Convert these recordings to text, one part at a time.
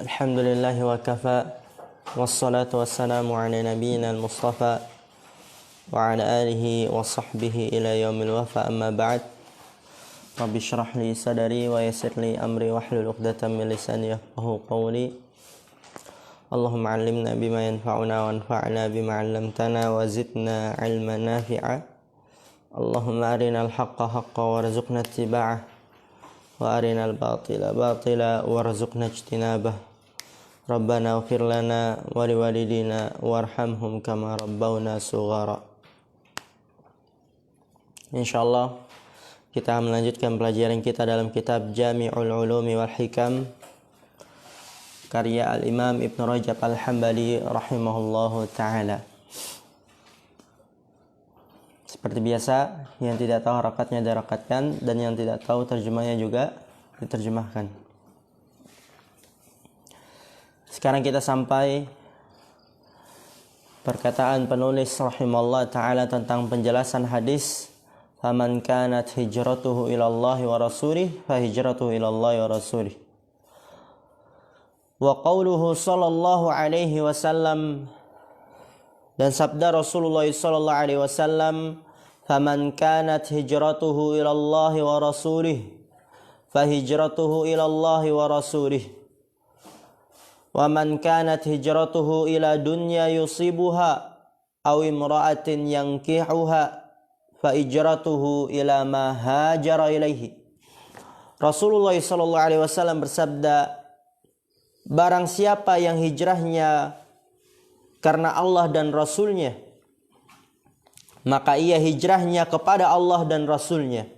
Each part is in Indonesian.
Alhamdulillahi wa kafa, wassalatu wassalamu ala nabiyyina al-mustafa wa ala alihi wa sahbihi ila yaumil wafa, amma ba'd. Rabbi shrah li sadari wa yassir li amri wahlul 'uqdatam min lisani yafqahu qawli. Allahumma 'allimna bima yanfa'una wanfa'na bima 'allamtana wa zidna 'ilman nafi'a. Allahumma arinal haqqa haqqan warzuqna ittiba'ah wa arinal batila batila warzuqna ijtinabah. Rabbana ighfir lana wa liwalidina warhamhum kama rabbawna sughara. Insyaallah kita melanjutkan pelajaran kita dalam kitab Jami'ul Ulumi wal Hikam karya Al-Imam Ibn Rajab Al-Hambali rahimahullahu ta'ala. Seperti biasa, yang tidak tahu harakatnya diharakatkan dan yang tidak tahu terjemahnya juga diterjemahkan. Sekarang kita sampai perkataan penulis rahimahullah ta'ala tentang penjelasan hadis faman kanat hijratuhu ilallahi wa rasulih fa hijratuhu ilallahi wa rasulih. Wa qawluhu sallallahu alaihi wasallam, dan sabda Rasulullah sallallahu alaihi wasallam, faman kanat hijratuhu ilallahi wa rasulih fa hijratuhu ilallahi wa rasulih. Wa man kanat hijratuhu ila dunya yusibuha aw imra'atin yankihuha fa hijratuhu ila ma hajara ilaihi. Rasulullah sallallahu alaihi wasallam bersabda, barang siapa yang hijrahnya karena Allah dan Rasulnya, maka ia hijrahnya kepada Allah dan Rasulnya.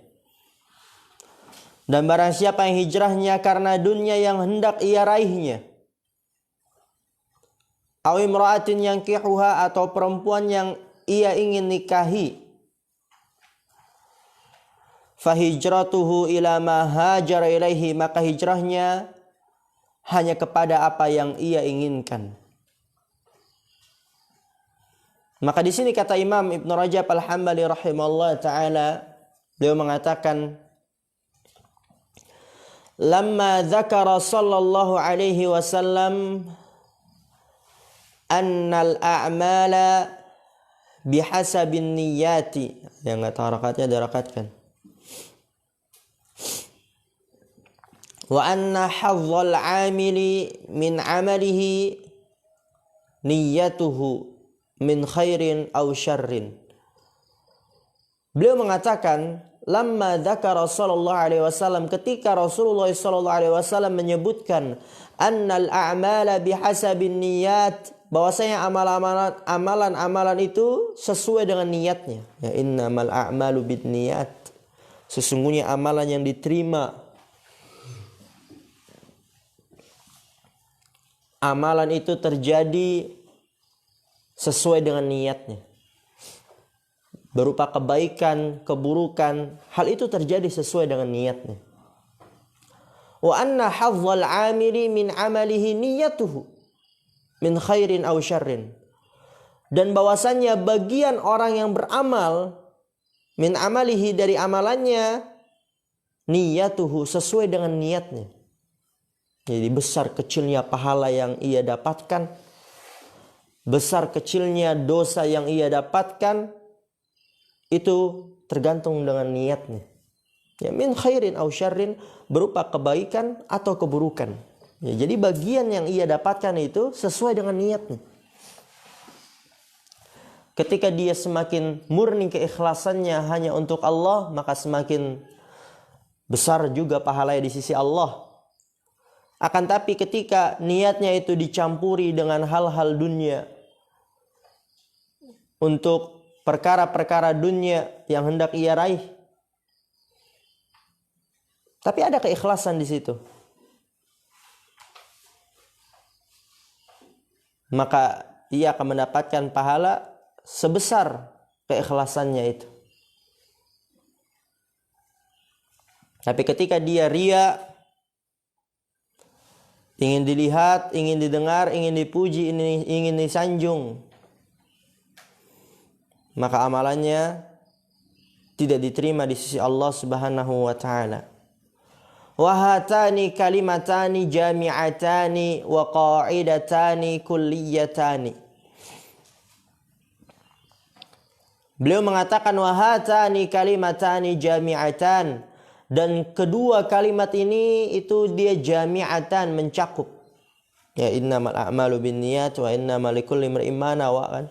Dan barang siapa yang hijrahnya karena dunia yang hendak ia raihnya, aw imra'atin yankihuha, atau perempuan yang ia ingin nikahi, fa hijratuhu ila ma hajara ilaihi, maka hijrahnya hanya kepada apa yang ia inginkan. Maka di sini kata Imam Ibn Rajab Al-Hambali rahimahullah ta'ala, beliau mengatakan, lamma dzakara sallallahu alaihi wasallam annal a'mala bihasabin niyati. Yang enggak tahu harakatnya diharakatkan. Wa anna hazzal 'amili min 'amalihi niyyatuhu min khairin aw syarrin. Beliau mengatakan, lamma dzakara sallallahu alaihi wasallam, ketika Rasulullah sallallahu alaihi wasallam menyebutkan annal a'mala bihasabin niyyat, bahwasanya amalan-amalan itu sesuai dengan niatnya. Ya, innamal a'malu binniyat. Sesungguhnya amalan yang diterima, amalan itu terjadi sesuai dengan niatnya. Berupa kebaikan, keburukan, hal itu terjadi sesuai dengan niatnya. Wa anna hazzal 'amili min 'amalihi niyyatuhu min khairin aw syarrin. Dan bahwasannya bagian orang yang beramal min amalihi, dari amalannya, niyyatuhu, sesuai dengan niatnya. Jadi besar kecilnya pahala yang ia dapatkan, besar kecilnya dosa yang ia dapatkan, itu tergantung dengan niatnya. Ya, min khairin aw syarrin, berupa kebaikan atau keburukan. Ya, jadi bagian yang ia dapatkan itu sesuai dengan niatnya. Ketika dia semakin murni keikhlasannya hanya untuk Allah, maka semakin besar juga pahalanya di sisi Allah. Akan tapi ketika niatnya itu dicampuri dengan hal-hal dunia, untuk perkara-perkara dunia yang hendak ia raih, tapi ada keikhlasan di situ, maka ia akan mendapatkan pahala sebesar keikhlasannya itu. Tapi ketika dia ria, ingin dilihat, ingin didengar, ingin dipuji, ingin disanjung, maka amalannya tidak diterima di sisi Allah Subhanahu wa taala. Wahatani kalimatani jami'atani wa qa'idatani kulliyatani. Beliau mengatakan wahatani kalimatani jami'atan, dan kedua kalimat ini itu dia jami'atan, mencakup. Ya, innamal a'malu binniyat wa innamal likulli imri'in ma nawa kan.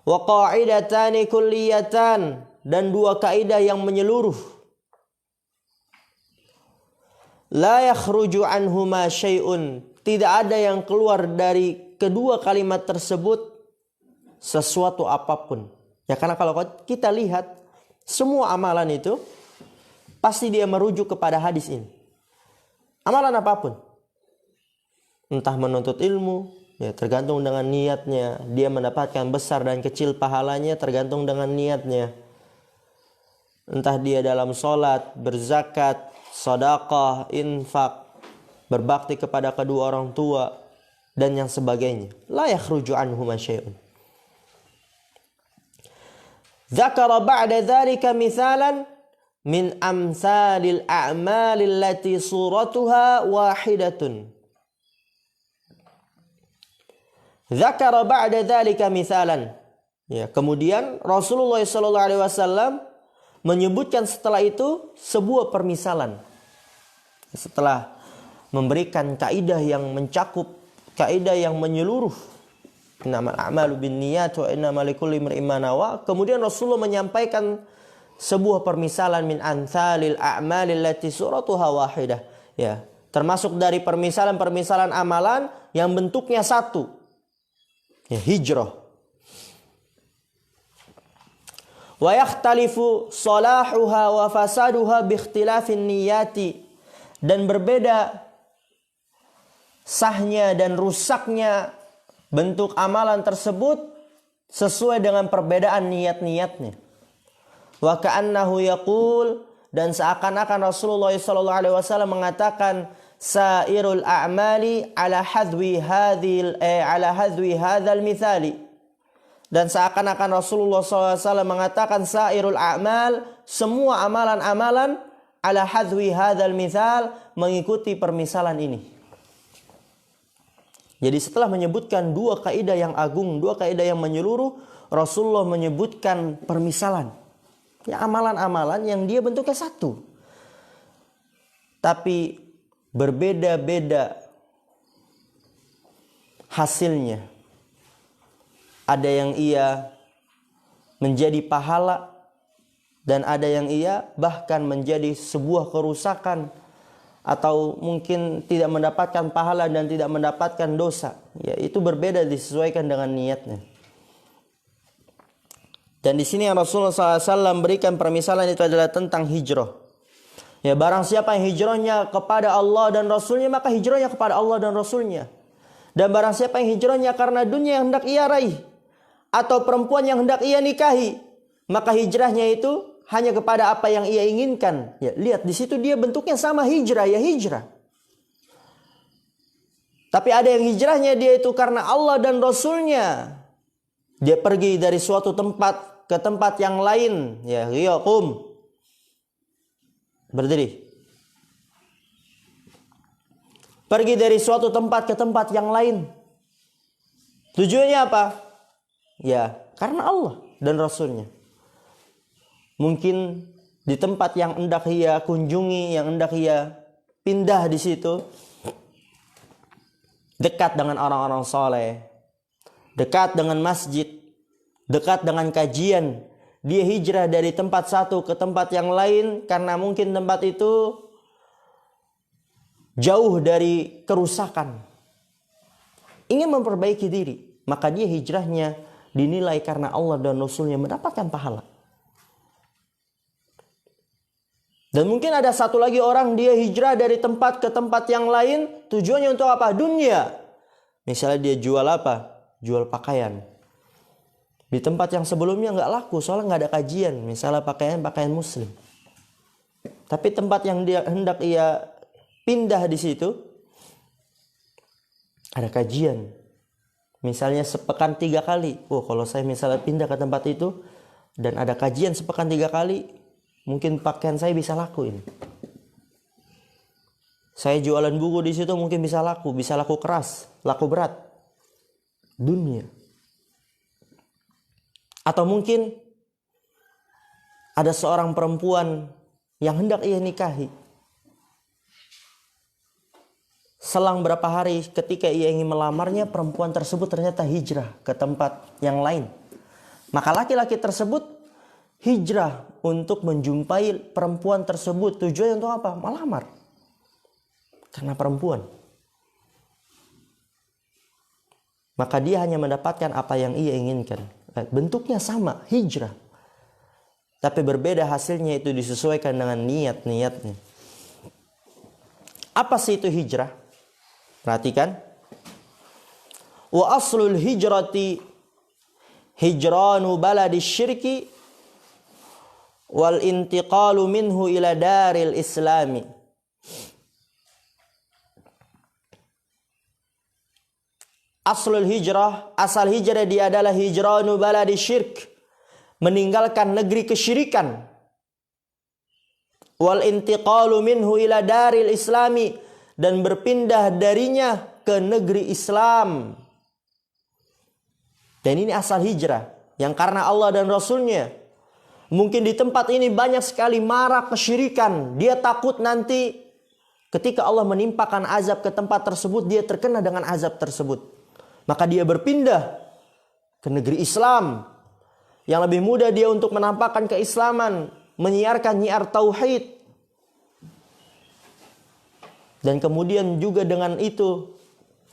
Wa qa'idatani kulliyatan, dan dua kaidah yang menyeluruh. La yakhruju anhuma syai'un, tidak ada yang keluar dari kedua kalimat tersebut sesuatu apapun. Ya, karena kalau kita lihat semua amalan itu pasti dia merujuk kepada hadis ini. Amalan apapun. Entah menuntut ilmu, ya tergantung dengan niatnya. Dia mendapatkan besar dan kecil pahalanya tergantung dengan niatnya. Entah dia dalam sholat, berzakat, sedekah, infak, berbakti kepada kedua orang tua, dan yang sebagainya. La yakhruju anhu syai'un. Dzakara ba'da dzalika mithalan min amsalil a'malil lati suratuha wahidatun. Dzakara ba'da dzalika mithalan. Ya, kemudian Rasulullah sallallahu alaihi wasallam menyebutkan setelah itu sebuah permisalan. Setelah memberikan kaidah yang mencakup, kaidah yang menyeluruh, innamal a'malu binniyat wa innamal likulli imri'in ma nawa, kemudian Rasulullah menyampaikan sebuah permisalan min anthalil a'malil lati suratuha wahidah. Ya, termasuk dari permisalan-permisalan amalan yang bentuknya satu. Ya, hijrah. Wa yakhtalifu salahuha wa fasaduha bi ikhtilafin niyati, dan berbeda sahnya dan rusaknya bentuk amalan tersebut sesuai dengan perbedaan niat-niatnya. Wa ka'annahu yaqul, dan seakan-akan Rasulullah sallallahu alaihi wasallam mengatakan sairul a'mali ala hadwi hadzal mithali. Dan seakan-akan Rasulullah SAW mengatakan sairul a'mal, semua amalan-amalan ala hadwi hadzal mithal, mengikuti permisalan ini. Jadi setelah menyebutkan dua kaidah yang agung, dua kaidah yang menyeluruh, Rasulullah menyebutkan permisalan. Ya, amalan-amalan yang dia bentuknya satu, tapi berbeda-beda hasilnya. Ada yang ia menjadi pahala, dan ada yang ia bahkan menjadi sebuah kerusakan, atau mungkin tidak mendapatkan pahala dan tidak mendapatkan dosa. Ya, itu berbeda disesuaikan dengan niatnya. Dan di sini yang Rasulullah SAW berikan permisalan itu adalah tentang hijrah. Ya, barang siapa yang hijrahnya kepada Allah dan Rasulnya, maka hijrahnya kepada Allah dan Rasulnya. Dan barang siapa yang hijrahnya karena dunia yang hendak ia raih, atau perempuan yang hendak ia nikahi, maka hijrahnya itu hanya kepada apa yang ia inginkan. Ya, lihat di situ dia bentuknya sama, hijrah, ya hijrah. Tapi ada yang hijrahnya dia itu karena Allah dan Rasulnya. Dia pergi dari suatu tempat ke tempat yang lain. Ya, qum. Berdiri. Pergi dari suatu tempat ke tempat yang lain. Tujuannya apa? Ya, karena Allah dan Rasulnya. Mungkin di tempat yang hendak ia kunjungi, yang hendak ia pindah di situ, dekat dengan orang-orang soleh, dekat dengan masjid, dekat dengan kajian. Dia hijrah dari tempat satu ke tempat yang lain karena mungkin tempat itu jauh dari kerusakan. Ingin memperbaiki diri, maka dia hijrahnya dinilai karena Allah dan Rasulnya, mendapatkan pahala. Dan mungkin ada satu lagi orang, dia hijrah dari tempat ke tempat yang lain, tujuannya untuk apa? Dunia. Misalnya dia jual apa? Jual pakaian. Di tempat yang sebelumnya nggak laku, soalnya nggak ada kajian. Misalnya pakaian muslim. Tapi tempat yang dia hendak ia pindah di situ, ada kajian. Misalnya sepekan 3 kali. Oh, kalau saya misalnya pindah ke tempat itu dan ada kajian sepekan 3 kali, mungkin pakaian saya bisa laku ini. Saya jualan buku di situ mungkin bisa laku keras, laku berat. Dunia. Atau mungkin ada seorang perempuan yang hendak ia nikahi. Selang berapa hari ketika ia ingin melamarnya, perempuan tersebut ternyata hijrah ke tempat yang lain. Maka laki-laki tersebut hijrah untuk menjumpai perempuan tersebut. Tujuannya untuk apa? Melamar. Karena perempuan. Maka dia hanya mendapatkan apa yang ia inginkan. Bentuknya sama, hijrah. Tapi berbeda hasilnya, itu disesuaikan dengan niat-niatnya. Apa sih itu hijrah? Perhatikan. Wa aslul hijrati hijranu baladi syirki wal intiqalu minhu ila daril islami. Aslul hijrah, asal hijrah dia adalah hijranu baladi syirk, meninggalkan negeri kesyirikan. Wal intiqalu minhu ila daril islami, dan berpindah darinya ke negeri Islam. Dan ini asal hijrah, yang karena Allah dan Rasulnya. Mungkin di tempat ini banyak sekali marak kesyirikan. Dia takut nanti ketika Allah menimpakan azab ke tempat tersebut, dia terkena dengan azab tersebut. Maka dia berpindah ke negeri Islam. Yang lebih mudah dia untuk menampakkan keislaman, menyiarkan nyiar tauhid. Dan kemudian juga dengan itu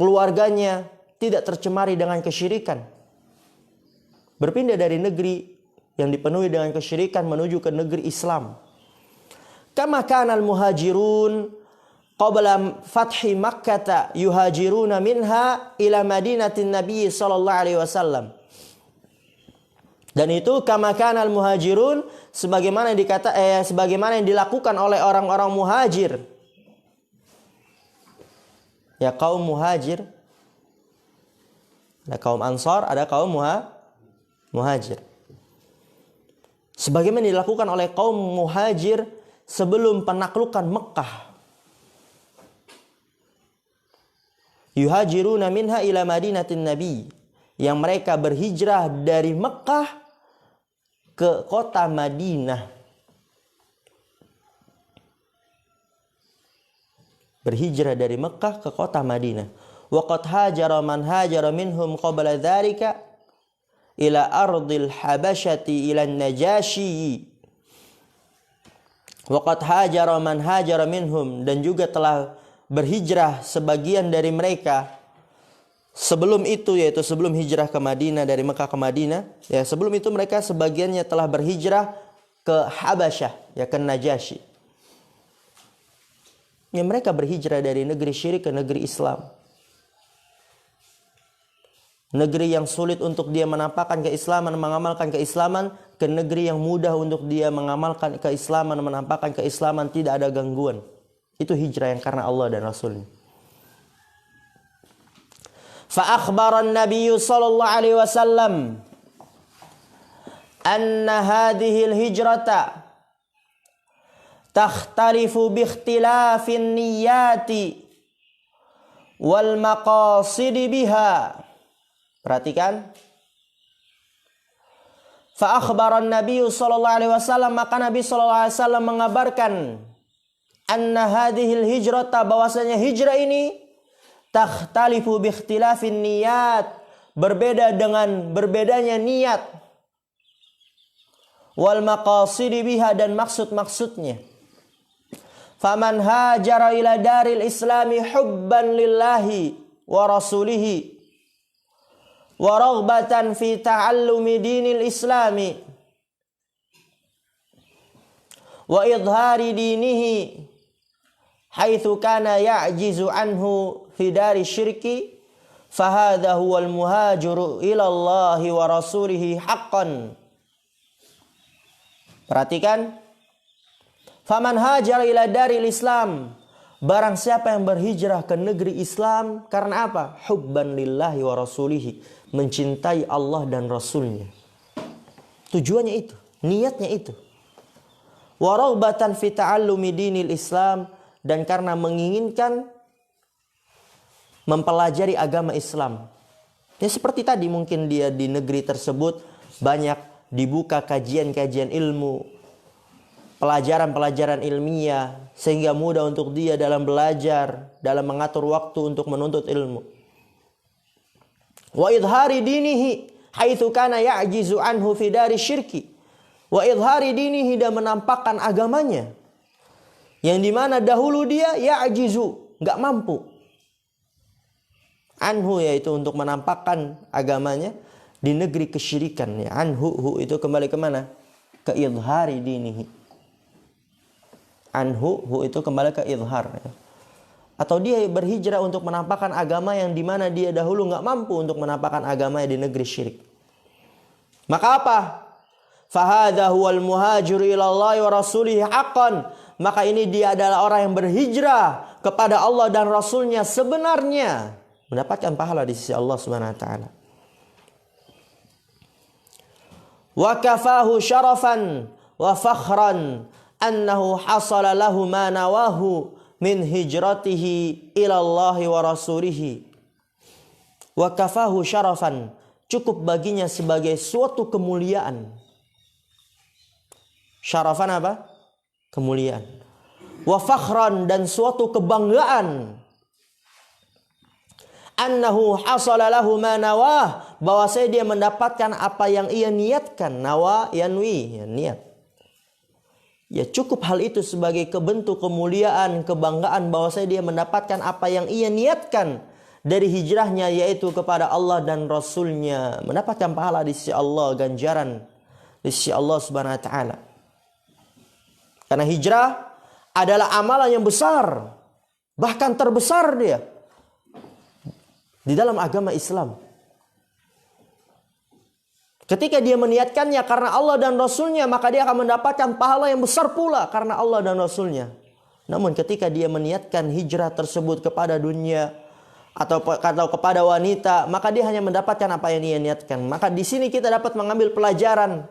keluarganya tidak tercemari dengan kesyirikan. Berpindah dari negeri yang dipenuhi dengan kesyirikan menuju ke negeri Islam. Kama kana al-muhajirun qabla fathi Makkah yuhajiruna minha ila madinatin Nabi sallallahu alaihi wasallam. Dan itu kama kana al-muhajirun, sebagaimana yang dilakukan oleh orang-orang muhajir. Ya, kaum muhajir. Ada kaum Ansar, ada kaum muhajir. Sebagaimana dilakukan oleh kaum muhajir sebelum penaklukan Mekah. Yuhajiruna minha ila madinatin Nabi, yang mereka berhijrah dari Mekah ke kota Madinah. Berhijrah dari Mekah ke kota Madinah. Wa qad hajara man hajara minhum qabla dzalika ila ardil habasyati ila najasyi. Wa qad hajara man hajara minhum, dan juga telah berhijrah sebagian dari mereka sebelum itu, yaitu sebelum hijrah ke Madinah, dari Mekah ke Madinah. Ya, sebelum itu mereka sebagiannya telah berhijrah ke Habasyah, ya, ke Najasyi. Ya, mereka berhijrah dari negeri syirik ke negeri Islam. Negeri yang sulit untuk dia menampakkan keislaman, mengamalkan keislaman, ke negeri yang mudah untuk dia mengamalkan keislaman, menampakkan keislaman, tidak ada gangguan. Itu hijrah yang karena Allah dan Rasulnya. Fa akhbara an-nabiy sallallahu alaihi wasallam anna hadhihi al-hijrata takhtalifu bi ikhtilafin niyyati wal maqasid biha. Perhatikan. Fa akhbara an-nabiy sallallahu alaihi wasallam, maka Nabi sallallahu alaihi wasallam mengabarkan anna hadhil hijrata, bahwasanya hijrah ini takhtalifu bi ikhtilafin niyat, berbeda dengan berbedanya niat, wal maqasid biha, dan maksud-maksudnya. Faman hajara ila daril islami hubban lillahi wa rasulihi wa raghbatan fi ta'allumi dinil islami wa idhari dinihi haitsu kana ya'jizu anhu fi dari syirki, fahadha huwal muhajiru ila Allah wa rasulihi haqqan. Perhatikan. Faman hajara ila daril Islam, barang siapa yang berhijrah ke negeri Islam karena apa? Hubban lillahi wa rasulihi, mencintai Allah dan Rasulnya. Tujuannya itu, niatnya itu. Wa raghbatan fi ta'allumi dinil Islam, dan karena menginginkan mempelajari agama Islam. Ya seperti tadi, mungkin dia di negeri tersebut banyak dibuka kajian-kajian ilmu, pelajaran-pelajaran ilmiah, sehingga mudah untuk dia dalam belajar, dalam mengatur waktu untuk menuntut ilmu. Wa idhari dinihi haitsu kana ya'jizu anhu fi dari syirki. Wa idhari dinihi, dan menampakkan agamanya yang dimana dahulu dia ya'jizu, nggak mampu. Anhu, yaitu untuk menampakkan agamanya di negeri kesyirikan. Ya, anhu itu kembali kemana? Ke idhari dinihi. Anhu itu kembali ke idhar. Ya. Atau dia berhijrah untuk menampakkan agama yang dimana dia dahulu nggak mampu untuk menampakkan agamanya di negeri syirik. Maka apa? Fahadha huwal muhajir ilallahi wa rasulihi haqqan. Maka ini dia adalah orang yang berhijrah kepada Allah dan Rasulnya sebenarnya, mendapatkan pahala di sisi Allah Subhanahu wa taala. Wa kafahu syarafan wa fakhran annahu hasala lahu ma nawahu min hijratihi ila Allah wa rasulihi. Wa kafahu syarafan, cukup baginya sebagai suatu kemuliaan. Syarafan apa? Kemuliaan. Wa fakhran, dan suatu kebanggaan. Annahu hasala lahu ma nawah, bahwasanya dia mendapatkan apa yang ia niatkan. Nawa yanwi, ya, niat. Ya cukup hal itu sebagai kebentuk kemuliaan, kebanggaan, bahwasanya dia mendapatkan apa yang ia niatkan dari hijrahnya, yaitu kepada Allah dan Rasulnya, mendapatkan pahala di sisi Allah, ganjaran di sisi Allah Subhanahu wa taala. Karena hijrah adalah amalan yang besar, bahkan terbesar dia di dalam agama Islam. Ketika dia meniatkannya karena Allah dan Rasulnya, maka dia akan mendapatkan pahala yang besar pula karena Allah dan Rasulnya. Namun ketika dia meniatkan hijrah tersebut kepada dunia atau kepada wanita, maka dia hanya mendapatkan apa yang dia niatkan. Maka di sini kita dapat mengambil pelajaran.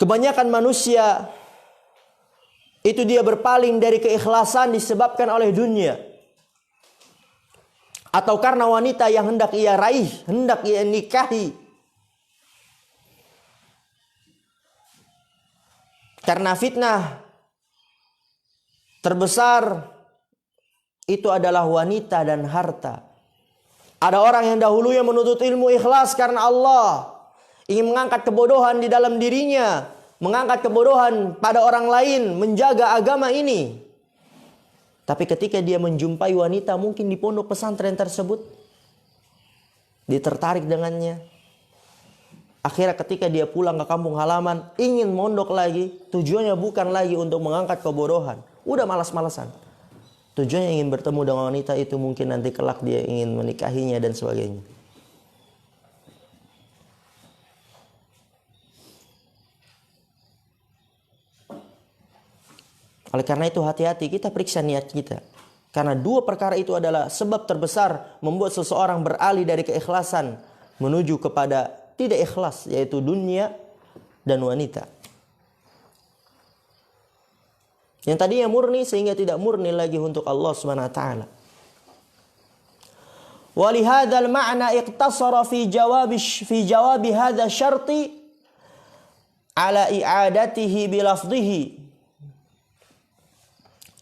Kebanyakan manusia itu dia berpaling dari keikhlasan disebabkan oleh dunia. Atau karena wanita yang hendak ia raih, hendak ia nikahi. Karena fitnah terbesar itu adalah wanita dan harta. Ada orang yang dahulunya menuntut ilmu ikhlas karena Allah, ingin mengangkat kebodohan di dalam dirinya, mengangkat kebodohan pada orang lain, menjaga agama ini. Tapi ketika dia menjumpai wanita mungkin di pondok pesantren tersebut, dia tertarik dengannya. Akhirnya ketika dia pulang ke kampung halaman, ingin mondok lagi, tujuannya bukan lagi untuk mengangkat kebodohan. Udah malas-malasan. Tujuannya ingin bertemu dengan wanita itu, mungkin nanti kelak dia ingin menikahinya dan sebagainya. Oleh karena itu hati-hati, kita periksa niat kita. Karena dua perkara itu adalah sebab terbesar membuat seseorang beralih dari keikhlasan menuju kepada tidak ikhlas, yaitu dunia dan wanita. Yang tadinya murni sehingga tidak murni lagi untuk Allah Subhanahu wa taala. Walihadzal ma'na iqtasara fi jawab hadza syarti ala i'adatihi bilafdhihi.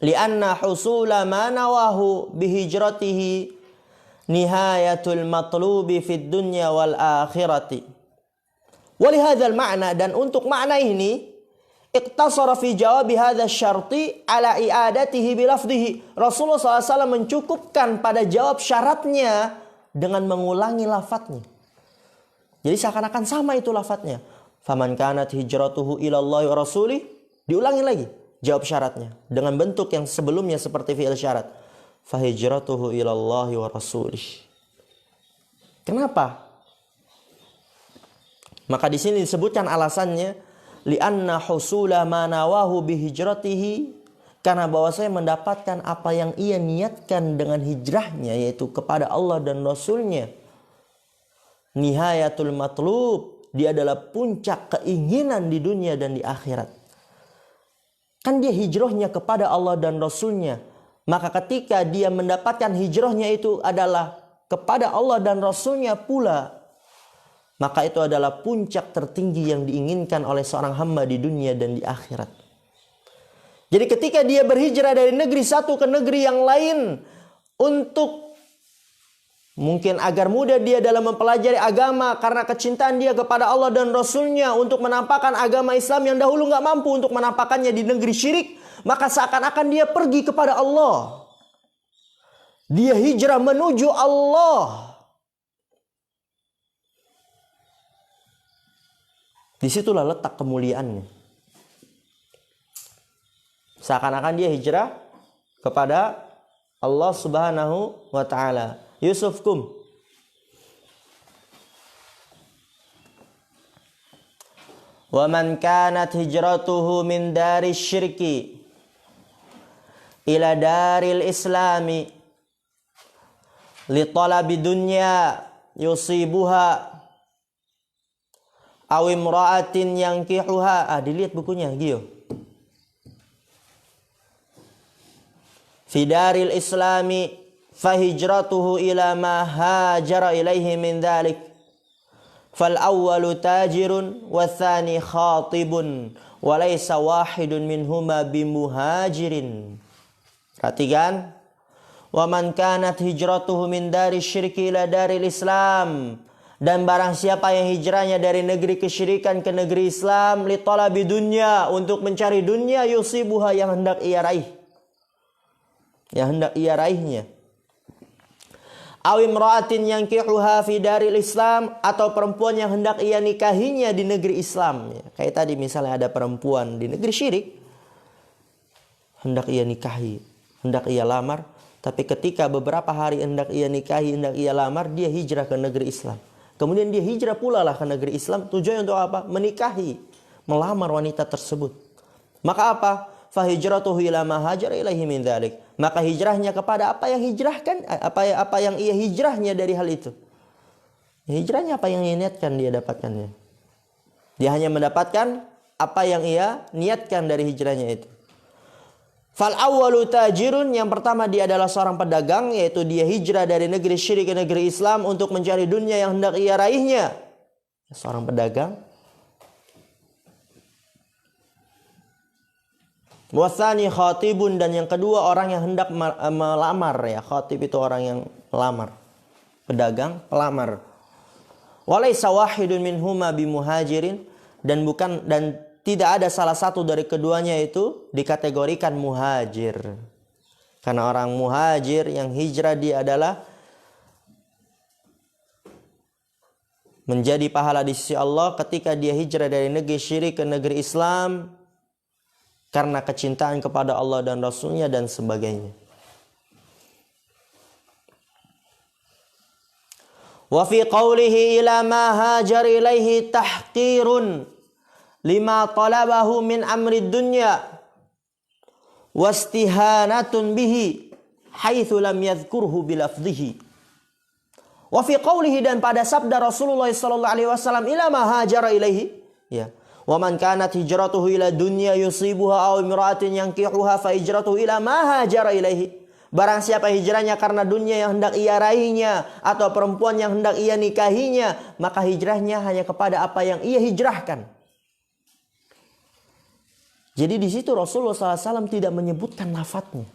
Lianna husula ma nawahu bihijratihi nihayatul matlubi fid dunya wal akhirati. Walihadzal ma'na, dan untuk makna ini iqtasara fi jawab hadza syarti ala i'adatihi bilafdhihi. Rasulullah SAW mencukupkan pada jawab syaratnya dengan mengulangi lafadznya. Jadi seakan-akan sama itu lafadznya. Faman kanat hijratuhu ilallahi wa rasulih, diulangi lagi jawab syaratnya dengan bentuk yang sebelumnya seperti fi'il syarat. Fahijratuhu ilallahi wa rasulih. Kenapa? Maka di sini disebutkan alasannya, li'anna husula ma nawahu bihijratihi, karena bahwasanya mendapatkan apa yang ia niatkan dengan hijrahnya, yaitu kepada Allah dan Rasulnya. Nihayatul matlub, dia adalah puncak keinginan di dunia dan di akhirat. Kan dia hijrahnya kepada Allah dan Rasulnya. Maka ketika dia mendapatkan hijrahnya itu adalah kepada Allah dan Rasulnya pula, maka itu adalah puncak tertinggi yang diinginkan oleh seorang hamba di dunia dan di akhirat. Jadi ketika dia berhijrah dari negeri satu ke negeri yang lain untuk mungkin agar mudah dia dalam mempelajari agama karena kecintaan dia kepada Allah dan Rasulnya, untuk menampakkan agama Islam yang dahulu nggak mampu untuk menampakkannya di negeri syirik, maka seakan-akan dia pergi kepada Allah. Dia hijrah menuju Allah. Disitulah letak kemuliaannya. Seakan-akan dia hijrah kepada Allah Subhanahu wa ta'ala. Yusuf kum. Wa man kanat hijratuhu min dari syirki ila daril islami li talabi dunya yusibuha aw imra'atin yankihuha. Dilihat bukunya, Gio. Fi daril islami fahijratuhu ila ma hajara ilaihi min dhalik fal awwalu tajirun wa thani khatibun wa laysa wahidun minhuma bimuhajirin. Perhatikan, wa man kanat hijratuhu min dari syirki ila daril islam, dan barang siapa yang hijrahnya dari negeri kesyirikan ke negeri Islam li talabi dunya, untuk mencari dunia, yusibuha, yang hendak ia raih, yang hendak ia raihnya, aw imra'atin yankihuha fi daril Islam, atau perempuan yang hendak ia nikahinya di negeri Islam. Kayak tadi misalnya ada perempuan di negeri syirik, hendak ia nikahi, hendak ia lamar, tapi ketika beberapa hari hendak ia nikahi, hendak ia lamar, dia hijrah ke negeri Islam. Kemudian dia hijrah pula lah ke negeri Islam. Tujuannya untuk apa? Menikahi, melamar wanita tersebut. Maka apa? Fahijratuhu ila ma hajara ilaihi min dzalik. Maka hijrahnya kepada apa yang hijrahkan, apa yang ia hijrahnya dari hal itu. Hijrahnya apa yang ia niatkan, dia dapatkan. Dia hanya mendapatkan apa yang ia niatkan dari hijrahnya itu. Fal awwalu tajirun, yang pertama dia adalah seorang pedagang, yaitu dia hijrah dari negeri syirik ke negeri Islam untuk mencari dunia yang hendak ia raihnya. Seorang pedagang. Wasani khatibun, dan yang kedua orang yang hendak melamar, ya. Khatib itu orang yang melamar. Pedagang, pelamar. Walaysa wahidun minhuma bimuhajirin, dan tidak ada salah satu dari keduanya itu dikategorikan muhajir. Karena orang muhajir yang hijrah, dia adalah menjadi pahala di sisi Allah ketika dia hijrah dari negeri syirik ke negeri Islam karena kecintaan kepada Allah dan Rasulnya dan sebagainya. Wa fi qawlihi ila ma hajar ilaihi tahqirun lima talabahu min amri dunya wastihanatun bihi haitsu lam yadhkurhu bilafdhihi. Wa fi qawlihi, dan pada sabda Rasulullah sallallahu alaihi wasallam, ila ma hajara ilaihi, ya, wa man kanat hijratuhu ila dunya yusibuha aw imra'atin yankihuha fa hijratuhu ila ma hajara ilaihi. Barang siapa hijrahnya karena dunia yang hendak ia raihnya atau perempuan yang hendak ia nikahinya, maka hijrahnya hanya kepada apa yang ia hijrahkan. Jadi di situ Rasulullah SAW tidak menyebutkan lafadznya.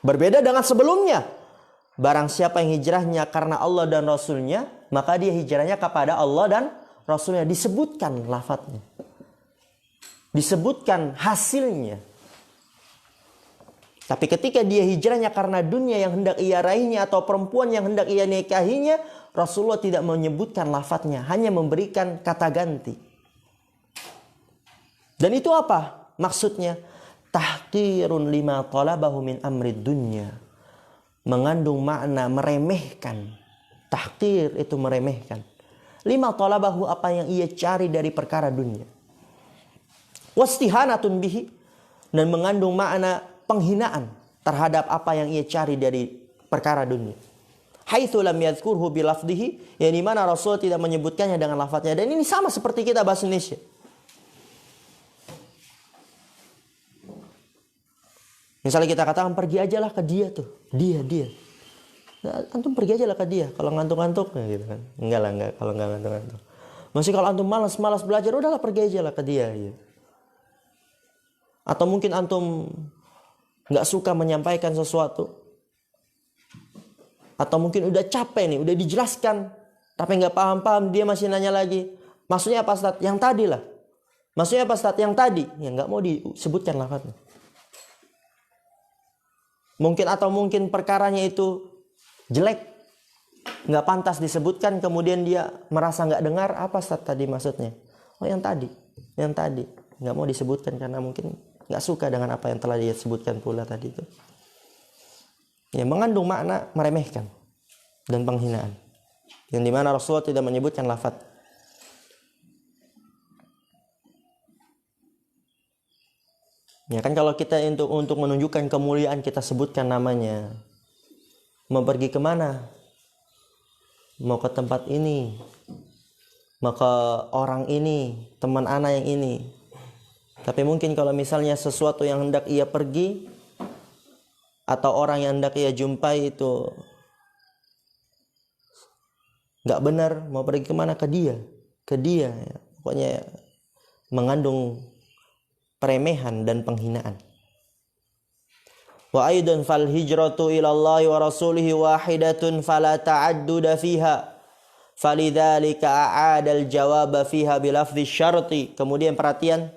Berbeda dengan sebelumnya. Barang siapa yang hijrahnya karena Allah dan Rasulnya, maka dia hijrahnya kepada Allah dan Rasulnya. Disebutkan lafadznya. Disebutkan hasilnya. Tapi ketika dia hijrahnya karena dunia yang hendak ia raihnya atau perempuan yang hendak ia nikahinya, Rasulullah tidak menyebutkan lafadznya, hanya memberikan kata ganti. Dan itu apa? Maksudnya tahqirun lima talabahu min amri dunya, mengandung makna meremehkan. Tahqir itu meremehkan. Lima talabahu, apa yang ia cari dari perkara dunia. Wastihanatun bihi, dan mengandung makna penghinaan terhadap apa yang ia cari dari perkara dunia. Haitsu lam yadhkurhu bilafdhihi, yang di mana Rasul tidak menyebutkannya dengan lafadznya. Dan ini sama seperti kita bahasa Indonesia. Misalnya kita katakan pergi aja lah ke dia tuh. Dia. Nah, antum pergi aja lah ke dia. Kalau ngantuk-ngantuk ya gitu kan. Enggak kalau enggak ngantuk-ngantuk. Masih kalau antum malas belajar, udahlah pergi aja lah ke dia gitu. Atau mungkin antum enggak suka menyampaikan sesuatu. Atau mungkin udah capek nih, udah dijelaskan tapi enggak paham-paham, dia masih nanya lagi. Maksudnya apa Ustaz? Yang tadi lah. Maksudnya apa Ustaz? Yang tadi. Ya enggak mau disebutkan lafadznya. Mungkin perkaranya itu jelek, nggak pantas disebutkan, kemudian dia merasa nggak dengar. Apa Ustaz tadi maksudnya? Oh yang tadi, nggak mau disebutkan karena mungkin nggak suka dengan apa yang telah dia sebutkan pula tadi itu. Ya, mengandung makna meremehkan dan penghinaan, yang dimana Rasulullah tidak menyebutkan lafadz. Ya kan kalau kita untuk menunjukkan kemuliaan kita sebutkan namanya. Mau pergi kemana? Mau ke tempat ini. Mau ke orang ini, teman anak yang ini. Tapi mungkin kalau misalnya sesuatu yang hendak ia pergi atau orang yang hendak ia jumpai itu nggak benar, mau pergi kemana? Ke dia ya. Pokoknya mengandung peremehan dan penghinaan. Wa aidan fal hijratu ila Allah wa rasulih wahidatun fala ta'adduda fiha. Falidzalika a'ada al-jawaba fiha bi lafdhi syarti. Kemudian perhatian.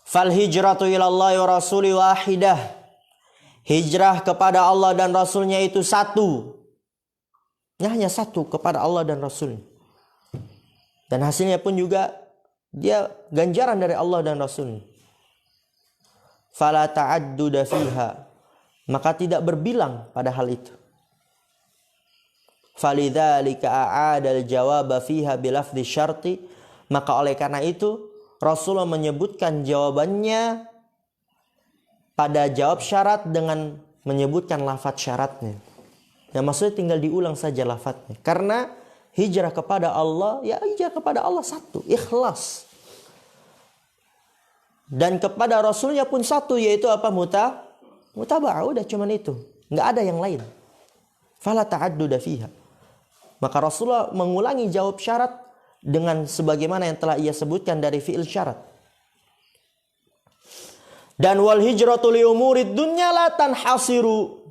Fal hijratu ila Allah wa rasulih wahidah. Hijrah kepada Allah dan Rasulnya itu satu. Hanya satu, kepada Allah dan Rasul. Dan hasilnya pun juga dia ganjaran dari Allah dan Rasul. Fala ta'adduda fiha, maka tidak berbilang pada hal itu. Falidzalika a'adal jawaba fiha bilafdhi syarti, maka oleh karena itu Rasulullah menyebutkan jawabannya pada jawab syarat dengan menyebutkan lafadz syaratnya. Ya, maksudnya tinggal diulang saja lafadznya. Karena hijrah kepada Allah, ya hijrah kepada Allah satu, ikhlas. Dan kepada Rasulnya pun satu, yaitu apa? Mutaba'ah, udah cuman itu. Nggak ada yang lain. Fala ta'adduda fiha. Maka Rasulullah mengulangi jawab syarat dengan sebagaimana yang telah ia sebutkan dari fi'il syarat. Dan wal hijratu li umurid dunya la tanhasiru.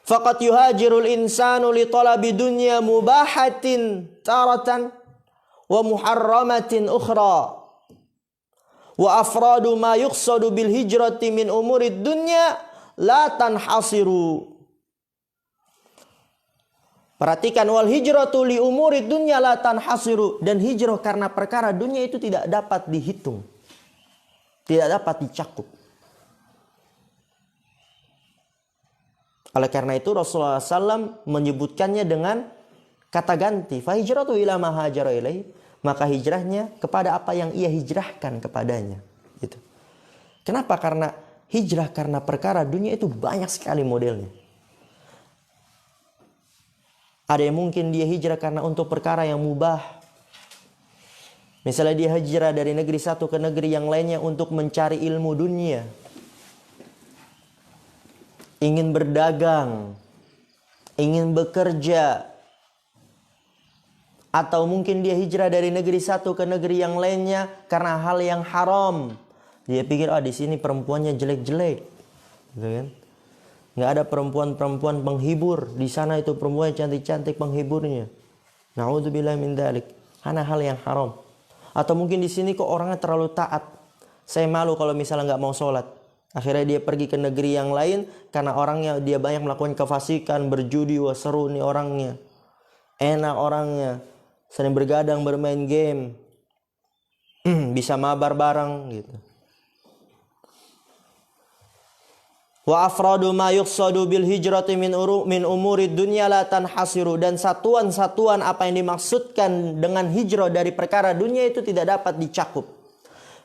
Faqad yuhajirul insanu li talabi dunya mubahatin taratan wa muharramatin ukhra. Wa afradu ma yuqsadu bil hijrati min umurid dunya la tanhasiru. Perhatikan, wal hijratu li umurid dunya la tanhasiru. Dan hijrah karena perkara dunia itu tidak dapat dihitung, tidak dapat dicakup. Oleh karena itu Rasulullah SAW menyebutkannya dengan kata ganti. Fa hijratu ila ma hajara ilaihi. Maka hijrahnya kepada apa yang ia hijrahkan kepadanya. Gitu. Kenapa? Karena hijrah karena perkara dunia itu banyak sekali modelnya. Ada yang mungkin dia hijrah karena untuk perkara yang mubah. Misalnya dia hijrah dari negeri satu ke negeri yang lainnya untuk mencari ilmu dunia. Ingin berdagang, ingin bekerja. Atau mungkin dia hijrah dari negeri satu ke negeri yang lainnya karena hal yang haram. Dia pikir, di sini perempuannya jelek-jelek, gitu kan? Nggak ada perempuan-perempuan penghibur. Di sana itu perempuan cantik-cantik penghiburnya. Na'udzubillah min dzalik. Karena hal yang haram. Atau mungkin di sini kok orangnya terlalu taat. Saya malu kalau misalnya nggak mau sholat. Akhirnya dia pergi ke negeri yang lain karena orangnya dia banyak melakukan kefasikan, berjudi, wah seru nih orangnya, enak orangnya. Sering bergadang, bermain game, bisa mabar bareng gitu. Wa afradu ma yuqsadu bil hijrati min umurid dunya la tanhasiru. Dan satuan-satuan apa yang dimaksudkan dengan hijrah dari perkara dunia itu tidak dapat dicakup.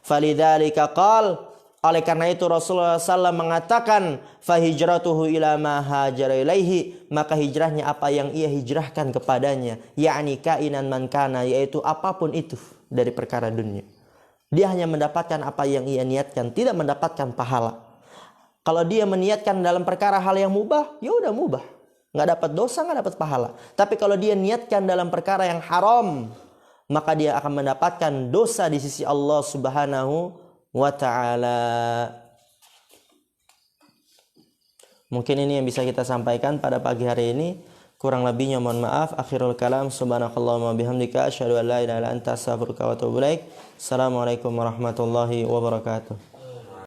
Falidzalika qal, oleh karena itu Rasulullah SAW mengatakan, fa hijratuhu ila ma hajara ilaihi, maka hijrahnya apa yang ia hijrahkan kepadanya, yakni kainan man kana, yaitu apapun itu dari perkara dunia. Dia hanya mendapatkan apa yang ia niatkan, tidak mendapatkan pahala. Kalau dia meniatkan dalam perkara hal yang mubah, ya udah mubah, nggak dapat dosa, nggak dapat pahala. Tapi kalau dia niatkan dalam perkara yang haram, maka dia akan mendapatkan dosa di sisi Allah Subhanahu wa ta'ala. Mungkin ini yang bisa kita sampaikan pada pagi hari ini. Kurang lebihnya mohon maaf. Akhirul kalam, subhanakallahumma bihamdika asyhadu an la ilaha illa anta astaghfiruka wa atubu ilaik. Assalamualaikum warahmatullahi wabarakatuh.